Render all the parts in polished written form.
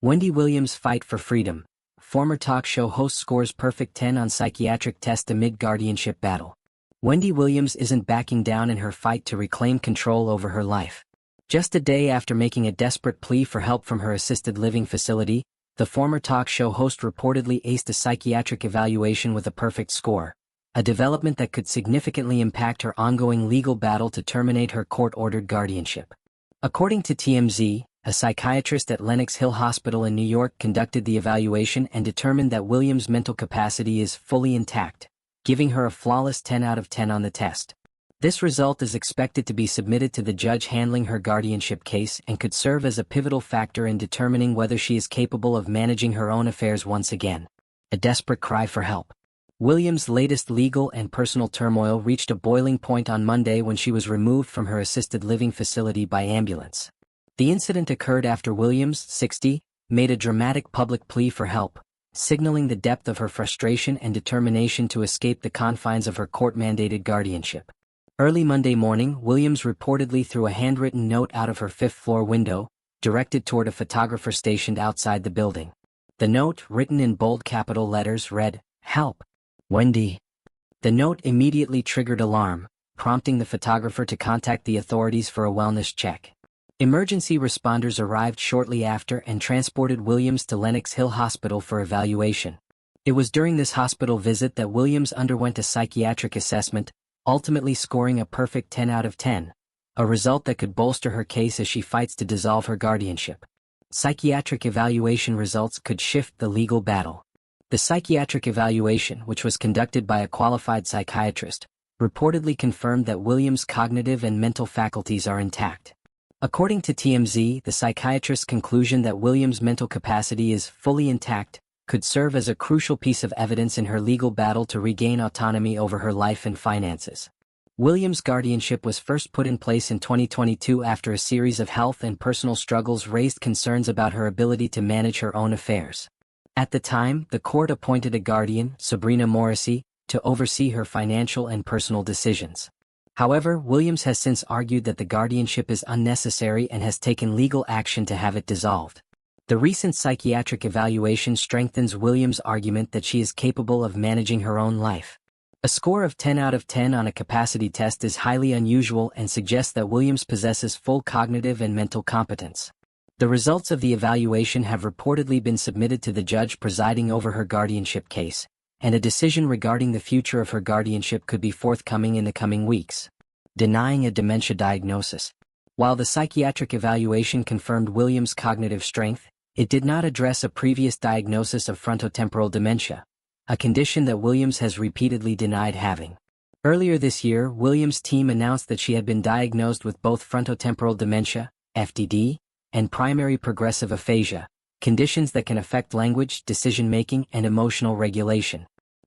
Wendy Williams' fight for freedom. Former talk show host scores perfect 10 on psychiatric test amid guardianship battle. Wendy Williams isn't backing down in her fight to reclaim control over her life. Just a day after making a desperate plea for help from her assisted living facility, the former talk show host reportedly aced a psychiatric evaluation with a perfect score, a development that could significantly impact her ongoing legal battle to terminate her court-ordered guardianship. According to TMZ, a psychiatrist at Lenox Hill Hospital in New York conducted the evaluation and determined that Williams' mental capacity is fully intact, giving her a flawless 10 out of 10 on the test. This result is expected to be submitted to the judge handling her guardianship case and could serve as a pivotal factor in determining whether she is capable of managing her own affairs once again. A desperate cry for help. Williams' latest legal and personal turmoil reached a boiling point on Monday when she was removed from her assisted living facility by ambulance. The incident occurred after Williams, 60, made a dramatic public plea for help, signaling the depth of her frustration and determination to escape the confines of her court-mandated guardianship. Early Monday morning, Williams reportedly threw a handwritten note out of her fifth-floor window, directed toward a photographer stationed outside the building. The note, written in bold capital letters, read, "Help, Wendy." The note immediately triggered alarm, prompting the photographer to contact the authorities for a wellness check. Emergency responders arrived shortly after and transported Williams to Lenox Hill Hospital for evaluation. It was during this hospital visit that Williams underwent a psychiatric assessment, ultimately scoring a perfect 10 out of 10, a result that could bolster her case as she fights to dissolve her guardianship. Psychiatric evaluation results could shift the legal battle. The psychiatric evaluation, which was conducted by a qualified psychiatrist, reportedly confirmed that Williams' cognitive and mental faculties are intact. According to TMZ, the psychiatrist's conclusion that Williams' mental capacity is fully intact could serve as a crucial piece of evidence in her legal battle to regain autonomy over her life and finances. Williams' guardianship was first put in place in 2022 after a series of health and personal struggles raised concerns about her ability to manage her own affairs. At the time, the court appointed a guardian, Sabrina Morrissey, to oversee her financial and personal decisions. However, Williams has since argued that the guardianship is unnecessary and has taken legal action to have it dissolved. The recent psychiatric evaluation strengthens Williams' argument that she is capable of managing her own life. A score of 10 out of 10 on a capacity test is highly unusual and suggests that Williams possesses full cognitive and mental competence. The results of the evaluation have reportedly been submitted to the judge presiding over her guardianship case, and a decision regarding the future of her guardianship could be forthcoming in the coming weeks. Denying a dementia diagnosis. While the psychiatric evaluation confirmed Williams' cognitive strength, it did not address a previous diagnosis of frontotemporal dementia, a condition that Williams has repeatedly denied having. Earlier this year, Williams' team announced that she had been diagnosed with both frontotemporal dementia, FTD, and primary progressive aphasia, conditions that can affect language, decision-making, and emotional regulation.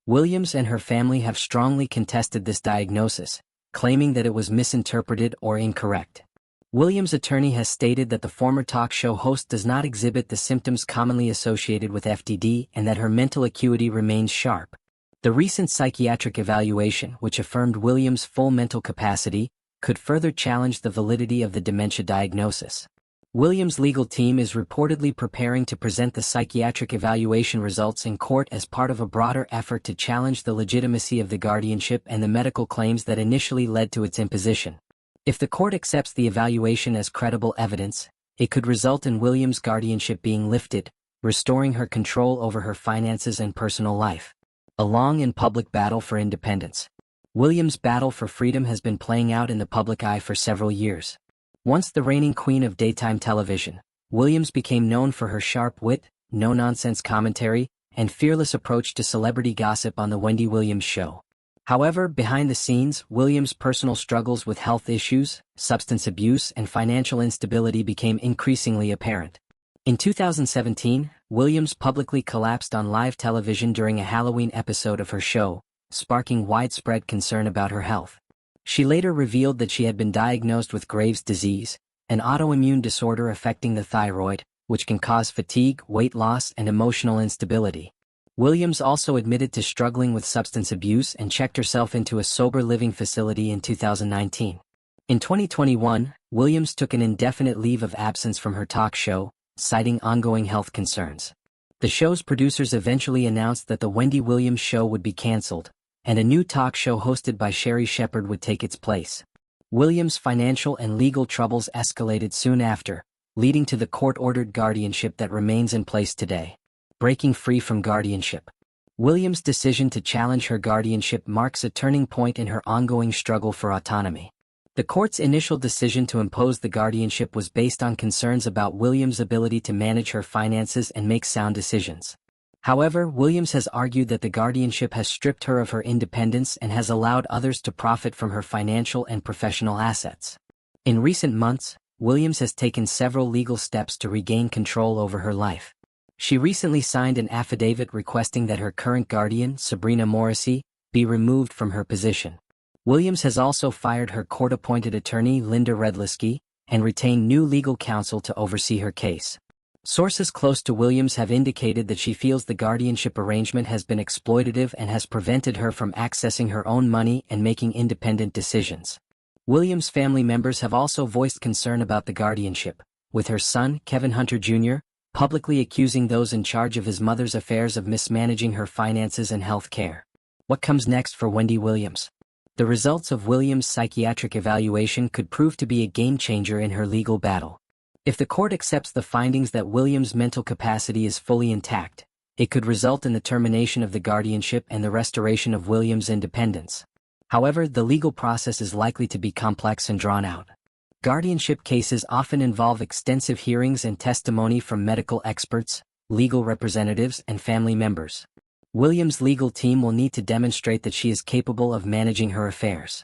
Williams and her family have strongly contested this diagnosis, claiming that it was misinterpreted or incorrect. Williams' attorney has stated that the former talk show host does not exhibit the symptoms commonly associated with FTD and that her mental acuity remains sharp. The recent psychiatric evaluation, which affirmed Williams' full mental capacity, could further challenge the validity of the dementia diagnosis. Williams' legal team is reportedly preparing to present the psychiatric evaluation results in court as part of a broader effort to challenge the legitimacy of the guardianship and the medical claims that initially led to its imposition. If the court accepts the evaluation as credible evidence, it could result in Williams' guardianship being lifted, restoring her control over her finances and personal life. A long and public battle for independence. Williams' battle for freedom has been playing out in the public eye for several years. Once the reigning queen of daytime television, Williams became known for her sharp wit, no-nonsense commentary, and fearless approach to celebrity gossip on The Wendy Williams Show. However, behind the scenes, Williams' personal struggles with health issues, substance abuse, and financial instability became increasingly apparent. In 2017, Williams publicly collapsed on live television during a Halloween episode of her show, sparking widespread concern about her health. She later revealed that she had been diagnosed with Graves' disease, an autoimmune disorder affecting the thyroid, which can cause fatigue, weight loss, and emotional instability. Williams also admitted to struggling with substance abuse and checked herself into a sober living facility in 2019. In 2021, Williams took an indefinite leave of absence from her talk show, citing ongoing health concerns. The show's producers eventually announced that the Wendy Williams show would be canceled, and a new talk show hosted by Sherry Shepherd would take its place. Williams' financial and legal troubles escalated soon after, leading to the court-ordered guardianship that remains in place today. Breaking free from guardianship. Williams' decision to challenge her guardianship marks a turning point in her ongoing struggle for autonomy. The court's initial decision to impose the guardianship was based on concerns about Williams' ability to manage her finances and make sound decisions. However, Williams has argued that the guardianship has stripped her of her independence and has allowed others to profit from her financial and professional assets. In recent months, Williams has taken several legal steps to regain control over her life. She recently signed an affidavit requesting that her current guardian, Sabrina Morrissey, be removed from her position. Williams has also fired her court-appointed attorney Linda Redlisky and retained new legal counsel to oversee her case. Sources close to Williams have indicated that she feels the guardianship arrangement has been exploitative and has prevented her from accessing her own money and making independent decisions. Williams' family members have also voiced concern about the guardianship, with her son, Kevin Hunter Jr., publicly accusing those in charge of his mother's affairs of mismanaging her finances and health care. What comes next for Wendy Williams? The results of Williams' psychiatric evaluation could prove to be a game-changer in her legal battle. If the court accepts the findings that Williams' mental capacity is fully intact, it could result in the termination of the guardianship and the restoration of Williams' independence. However, the legal process is likely to be complex and drawn out. Guardianship cases often involve extensive hearings and testimony from medical experts, legal representatives, and family members. Williams' legal team will need to demonstrate that she is capable of managing her affairs.